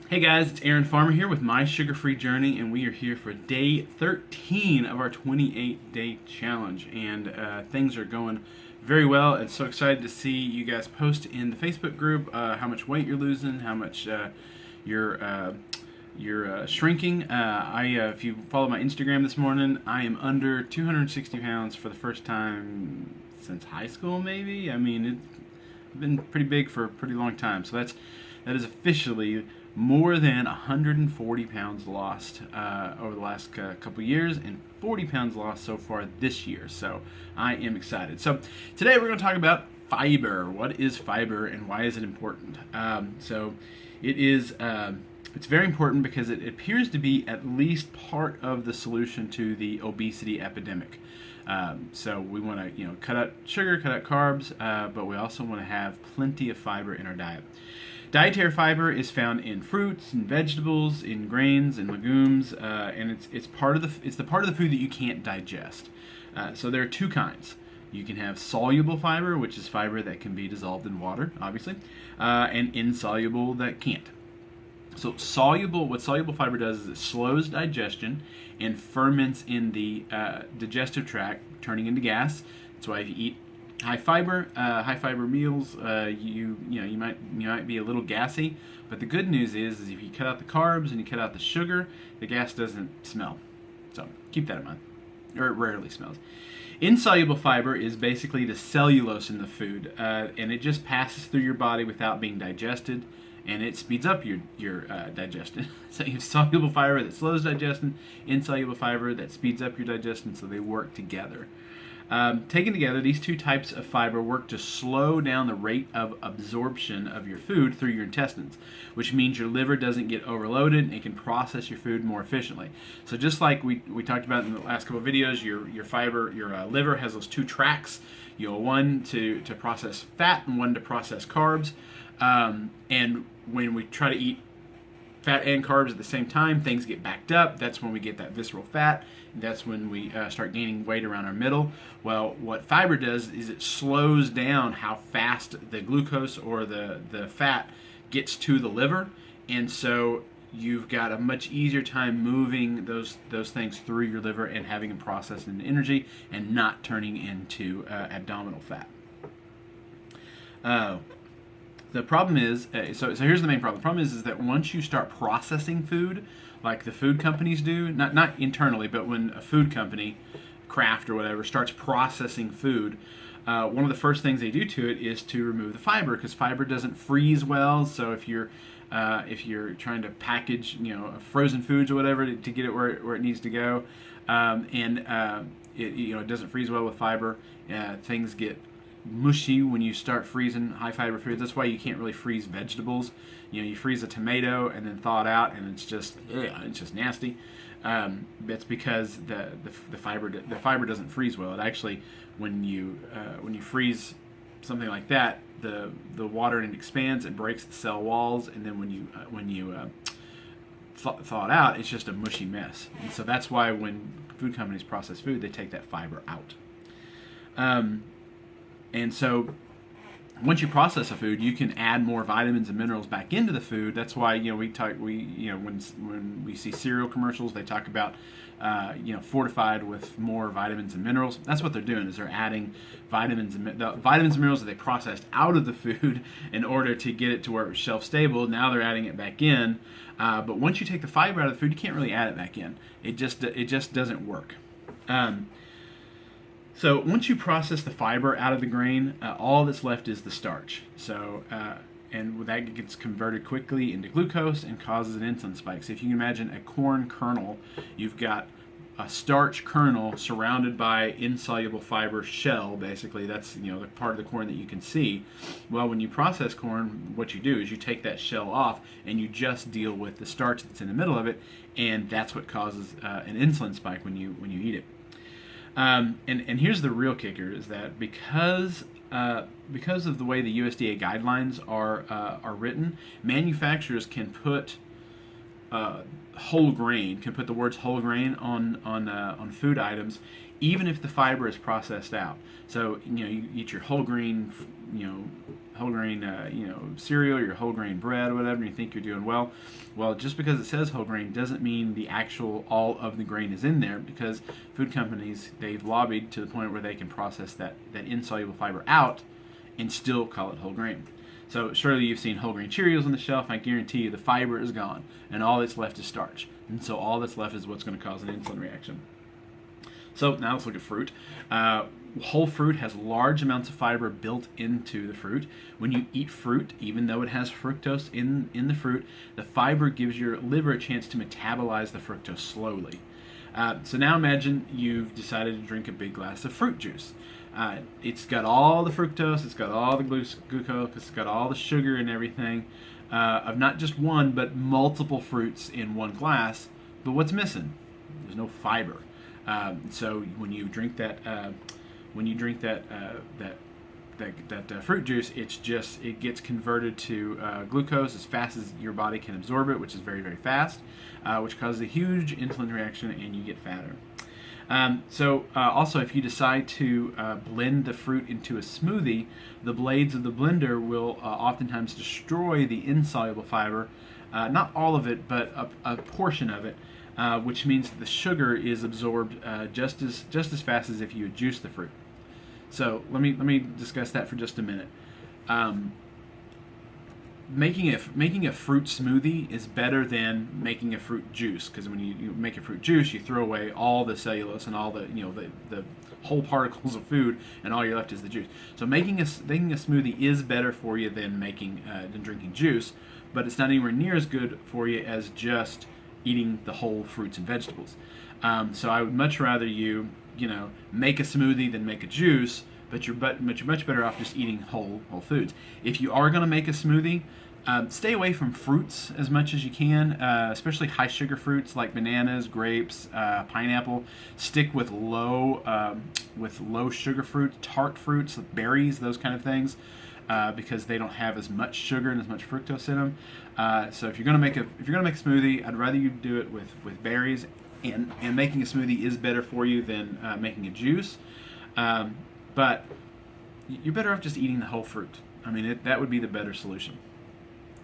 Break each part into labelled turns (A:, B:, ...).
A: Hey guys, it's Aaron Farmer here with My Sugar-Free Journey, and we are here for day 13 of our 28-day challenge. And things are going very well, and so excited to see you guys post in the Facebook group how much weight you're losing, how much you're shrinking. If you follow my Instagram this morning, I am under 260 pounds for the first time since high school, maybe. I mean, it's been pretty big for a pretty long time, so that is officially more than 140 pounds lost over the last couple years, and 40 pounds lost so far this year. So I am excited. So today we're going to talk about fiber. What is fiber and why is it important? So it is. It's very important because it appears to be at least part of the solution to the obesity epidemic. So we want to, cut out sugar, cut out carbs, but we also want to have plenty of fiber in our diet. Dietary fiber is found in fruits and vegetables, in grains and legumes, and it's the part of the food that you can't digest. So there are two kinds. You can have soluble fiber, which is fiber that can be dissolved in water, obviously, and insoluble that can't. So what soluble fiber does is it slows digestion and ferments in the digestive tract, turning into gas. That's why if you eat high fiber meals, you might be a little gassy. But the good news is if you cut out the carbs and you cut out the sugar, the gas doesn't smell. So keep that in mind, or it rarely smells. Insoluble fiber is basically the cellulose in the food, and it just passes through your body without being digested, and it speeds up your digestion. So you have soluble fiber that slows digestion, insoluble fiber that speeds up your digestion, so they work together. Taken together, these two types of fiber work to slow down the rate of absorption of your food through your intestines, which means your liver doesn't get overloaded and it can process your food more efficiently. So just like we talked about in the last couple of videos, your liver has those two tracks, one to process fat and one to process carbs. And when we try to eat fat and carbs at the same time, things get backed up. That's when we get that visceral fat. That's when we start gaining weight around our middle. Well, what fiber does is it slows down how fast the glucose or the fat gets to the liver, and so you've got a much easier time moving those things through your liver and having them processed into energy and not turning into abdominal fat. The problem is, so here's the main problem. The problem is that once you start processing food, like the food companies do, not internally, but when a food company, Kraft or whatever, starts processing food, one of the first things they do to it is to remove the fiber, because fiber doesn't freeze well. So if you're trying to package, frozen foods or whatever to get it where it needs to go, it doesn't freeze well with fiber, things get mushy when you start freezing high fiber foods. That's why you can't really freeze vegetables. You freeze a tomato and then thaw it out, and it's just nasty. That's because the fiber doesn't freeze well. It actually, when you freeze something like that, the water in it expands, it breaks the cell walls, and then when you thaw it out, it's just a mushy mess. And so that's why when food companies process food, they take that fiber out. And so once you process a food, you can add more vitamins and minerals back into the food. That's why when we see cereal commercials, they talk about fortified with more vitamins and minerals. That's what they're doing, is they're adding vitamins and minerals that they processed out of the food in order to get it to where it was shelf stable. Now they're adding it back in. But once you take the fiber out of the food, you can't really add it back in. It just doesn't work. So once you process the fiber out of the grain, all that's left is the starch. So and that gets converted quickly into glucose and causes an insulin spike. So if you can imagine a corn kernel, you've got a starch kernel surrounded by insoluble fiber shell. Basically, that's the part of the corn that you can see. Well, when you process corn, what you do is you take that shell off and you just deal with the starch that's in the middle of it, and that's what causes an insulin spike when you eat it. And here's the real kicker: is that because of the way the USDA guidelines are written, manufacturers can put whole grain, can put the words whole grain on food items, even if the fiber is processed out. So you eat your whole grain cereal, your whole grain bread, or whatever, and you think you're doing well. Well, just because it says whole grain doesn't mean the actual all of the grain is in there, because food companies, they've lobbied to the point where they can process that insoluble fiber out and still call it whole grain. So surely you've seen whole grain Cheerios on the shelf. I guarantee you the fiber is gone, and all that's left is starch. And so all that's left is what's going to cause an insulin reaction. So now let's look at fruit. Whole fruit has large amounts of fiber built into the fruit. When you eat fruit, even though it has fructose in the fruit, the fiber gives your liver a chance to metabolize the fructose slowly. So now imagine you've decided to drink a big glass of fruit juice. It's got all the fructose, it's got all the glucose, it's got all the sugar and everything of not just one, but multiple fruits in one glass. But what's missing? There's no fiber. So when you drink that fruit juice, it gets converted to glucose as fast as your body can absorb it, which is very, very fast, which causes a huge insulin reaction, and you get fatter. Also, if you decide to blend the fruit into a smoothie, the blades of the blender will oftentimes destroy the insoluble fiber, not all of it, but a portion of it. Which means that the sugar is absorbed just as fast as if you had juiced the fruit. So let me discuss that for just a minute. Making a fruit smoothie is better than making a fruit juice, because when you make a fruit juice, you throw away all the cellulose and all the the whole particles of food, and all you're left is the juice. So making a smoothie is better for you than drinking juice, but it's not anywhere near as good for you as just eating the whole fruits and vegetables. So I would much rather you make a smoothie than make a juice, but you're much better off just eating whole foods. If you are going to make a smoothie, stay away from fruits as much as you can, especially high sugar fruits like bananas, grapes, pineapple. Stick with low sugar fruit, tart fruits, berries, those kind of things. Because they don't have as much sugar and as much fructose in them. So if you're gonna make a smoothie, I'd rather you do it with berries, and making a smoothie is better for you than making a juice. But you're better off just eating the whole fruit. I mean, that would be the better solution.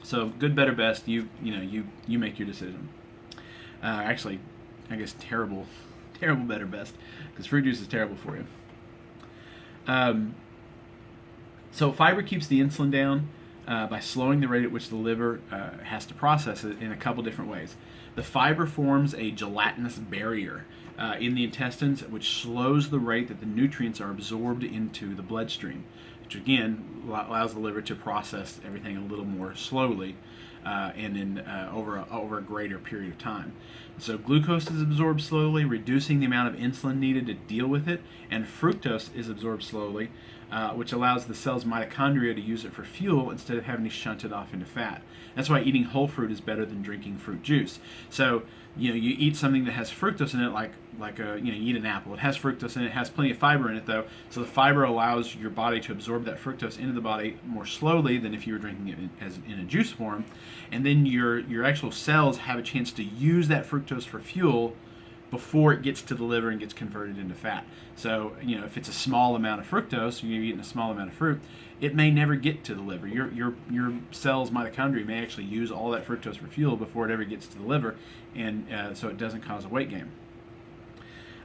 A: So good, better, best. You make your decision. Actually, I guess terrible, better, best, because fruit juice is terrible for you. So fiber keeps the insulin down by slowing the rate at which the liver has to process it in a couple different ways. The fiber forms a gelatinous barrier in the intestines, which slows the rate that the nutrients are absorbed into the bloodstream, which again allows the liver to process everything a little more slowly and over a greater period of time. So glucose is absorbed slowly, reducing the amount of insulin needed to deal with it, and fructose is absorbed slowly, which allows the cell's mitochondria to use it for fuel instead of having to shunt it off into fat. That's why eating whole fruit is better than drinking fruit juice. So you eat something that has fructose in it, like you eat an apple. It has fructose in it. It has plenty of fiber in it, though. So the fiber allows your body to absorb that fructose into the body more slowly than if you were drinking it in a juice form. And then your actual cells have a chance to use that fructose for fuel before it gets to the liver and gets converted into fat. So, if it's a small amount of fructose, you're eating a small amount of fruit, it may never get to the liver. Your cell's mitochondria may actually use all that fructose for fuel before it ever gets to the liver, and so it doesn't cause a weight gain.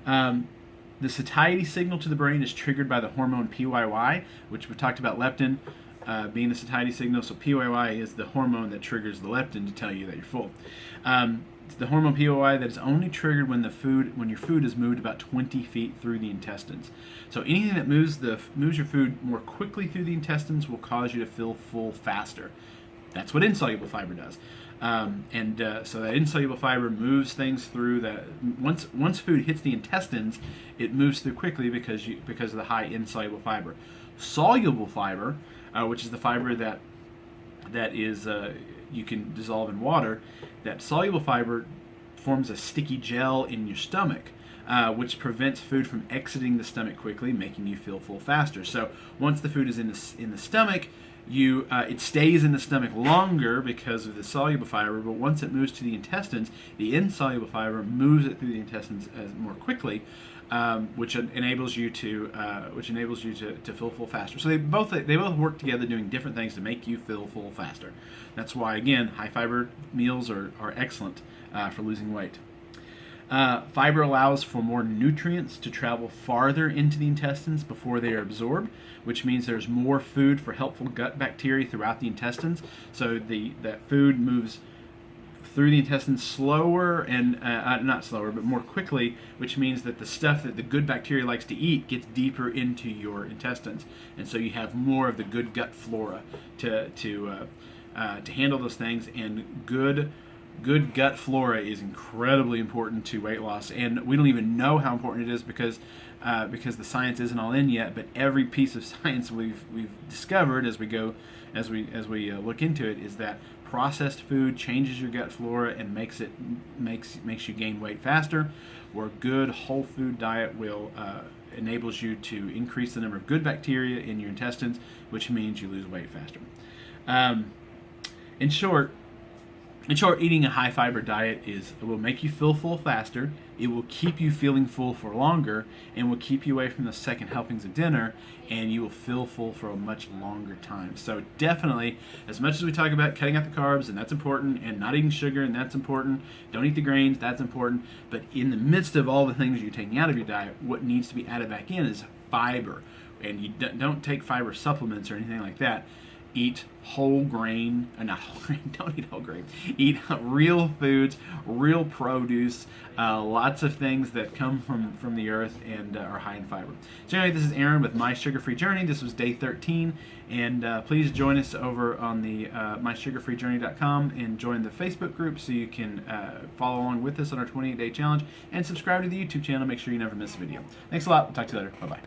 A: The satiety signal to the brain is triggered by the hormone PYY, which we talked about leptin being the satiety signal. So PYY is the hormone that triggers the leptin to tell you that you're full. It's the hormone PYY that is only triggered when your food is moved about 20 feet through the intestines. So anything that moves your food more quickly through the intestines will cause you to feel full faster. That's what insoluble fiber does. So that insoluble fiber moves things through that. Once food hits the intestines, it moves through quickly because of the high insoluble fiber. Soluble fiber, which is the fiber that is you can dissolve in water, that soluble fiber forms a sticky gel in your stomach, which prevents food from exiting the stomach quickly, making you feel full faster. So once the food is in the stomach, it stays in the stomach longer because of the soluble fiber, but once it moves to the intestines, the insoluble fiber moves it through the intestines more quickly, which enables you to feel full faster. So they both work together, doing different things to make you feel full faster. That's why, again, high fiber meals are excellent for losing weight. Fiber allows for more nutrients to travel farther into the intestines before they are absorbed, which means there's more food for helpful gut bacteria throughout the intestines. So that food moves through the intestines slower and not slower, but more quickly, which means that the stuff that the good bacteria likes to eat gets deeper into your intestines, and so you have more of the good gut flora to handle those things. And good gut flora is incredibly important to weight loss, and we don't even know how important it is because the science isn't all in yet. But every piece of science we've discovered as we look into it is that processed food changes your gut flora and makes you gain weight faster, where a good whole food diet will enables you to increase the number of good bacteria in your intestines, which means you lose weight faster. In short, eating a high fiber diet will make you feel full faster, it will keep you feeling full for longer, and will keep you away from the second helpings of dinner, and you will feel full for a much longer time. So definitely, as much as we talk about cutting out the carbs, and that's important, and not eating sugar, and that's important, don't eat the grains, that's important, but in the midst of all the things you're taking out of your diet, what needs to be added back in is fiber. And you don't take fiber supplements or anything like that. Eat whole grain, not whole grain, don't eat whole grain. Eat real foods, real produce, lots of things that come from the earth and are high in fiber. So anyway, this is Aaron with My Sugar-Free Journey. This was day 13, and please join us over on the mysugarfreejourney.com and join the Facebook group so you can follow along with us on our 28-day challenge, and subscribe to the YouTube channel. Make sure you never miss a video. Thanks a lot. We'll talk to you later. Bye-bye.